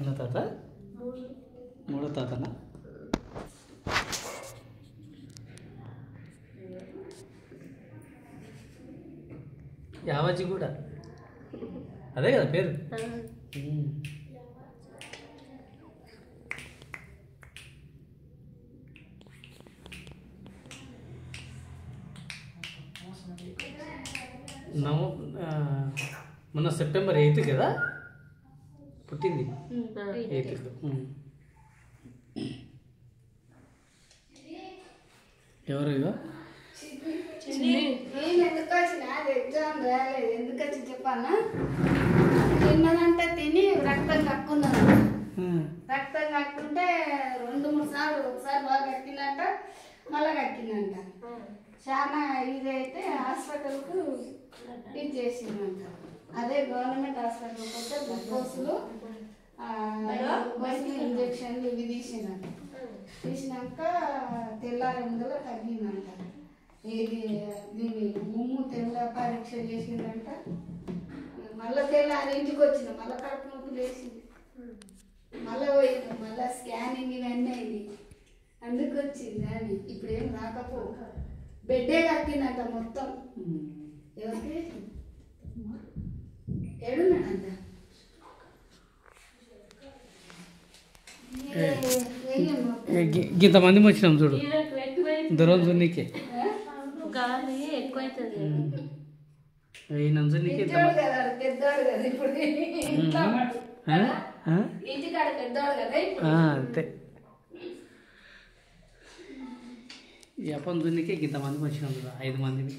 ఎన్నో తాత? మూడో తాతనా? యావజ్జి కూడా అదే కదా పేరు. మొన్న సెప్టెంబర్ 8 కదా పుట్టింది. 8. ఎవరు ఇక ఎందుకు వచ్చిన ఎగ్జామ్ రాలేదు. ఎందుకు వచ్చి చెప్పాలా, తిన్నదంటే తిని రక్తం కక్కున్నాను. రక్తం కక్కుంటే 2-3 సార్లు, ఒకసారి బాగా కక్కిందంట, మళ్ళీ కక్కిందంట. చాలా ఇదైతే హాస్పిటల్కు ఇది చేసిందంట. అదే గవర్నమెంట్ హాస్పిటల్కి వస్తే గ్లూకోజులు ఇంజక్షన్లు ఇవి తీసిందంట. తీసినాక తెల్లారి ముందర తగ్గిందంట. ఇది దీన్ని ముమ్ము తెల్ల పరీక్ష చేసిందంట. మళ్ళీ తెల్లారి ఇంటికి వచ్చిన మళ్ళీ కడుపు నొప్పి లేచింది. మళ్ళీ పోయింది, మళ్ళీ స్కానింగ్ ఇవన్నీ అయింది. అందుకు వచ్చింది. కానీ ఇప్పుడు ఏం రాకపో బెడ్డే కట్టిందంట మొత్తం. ఎవరికి ఏడున్నాడంట. ఇంతమంది వచ్చినాం చూడు దొరకదు నీకే గాలి ఎక్కువైతుంది. పెద్దోడు కదా ఇప్పుడు, ఇంటికాడ పెద్దోడు కదా అంతే. ఈ అప్పం దున్నికే ఇంతమందికి వచ్చినాం చూడ 5 మందిని.